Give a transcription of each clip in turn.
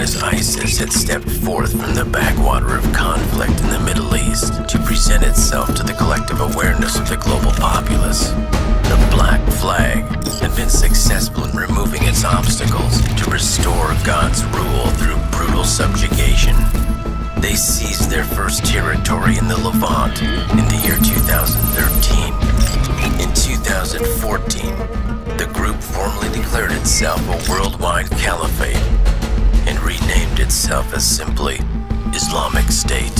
as ISIS had stepped forth from the backwater of conflict in the Middle East to present itself to the collective awareness of the global populace. The Black Flag had been successful in removing its obstacles to restore God's rule through brutal subjugation. They seized their first territory in the Levant in the year 2013. In 2014, the group formally declared itself a worldwide caliphate and renamed itself as simply Islamic State.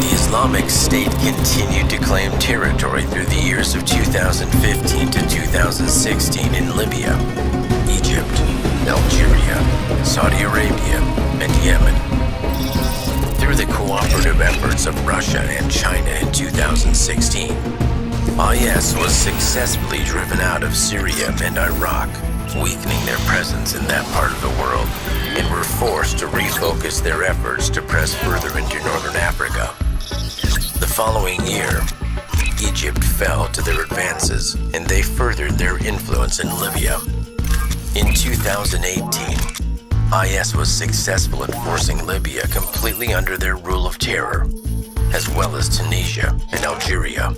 The Islamic State continued to claim territory through the years of 2015 to 2016 in Libya, Egypt, Algeria, Saudi Arabia, and Yemen. Through the cooperative efforts of Russia and China in 2016, IS was successfully driven out of Syria and Iraq, weakening their presence in that part of the world, and were forced to refocus their efforts to press further into northern Africa. The following year, Egypt fell to their advances, and they furthered their influence in Libya. In 2018, IS was successful in forcing Libya completely under their rule of terror, as well as Tunisia and Algeria.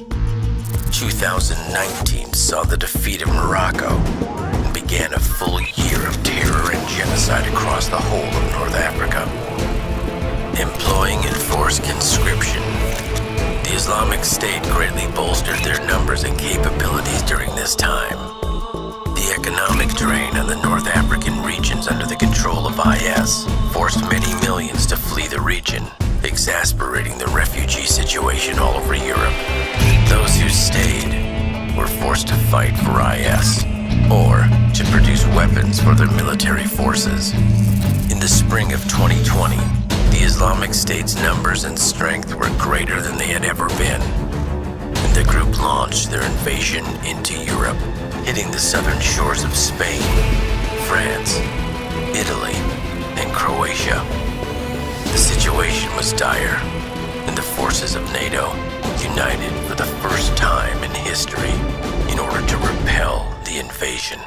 2019 saw the defeat of Morocco and began a full year of terror and genocide across the whole of North Africa. Employing enforced conscription, the Islamic State greatly bolstered their numbers and capabilities during this time. The economic drain on the North African regions under the control of IS forced many millions to flee the region, exacerbating the refugee situation all over Europe. Those who stayed were forced to fight for IS, or to produce weapons for their military forces. In the spring of 2020, the Islamic State's numbers and strength were greater than they had ever been, and the group launched their invasion into Europe, hitting the southern shores of Spain, France, Italy, and Croatia. The situation was dire, and the forces of NATO united for the first time in history in order to repel the invasion.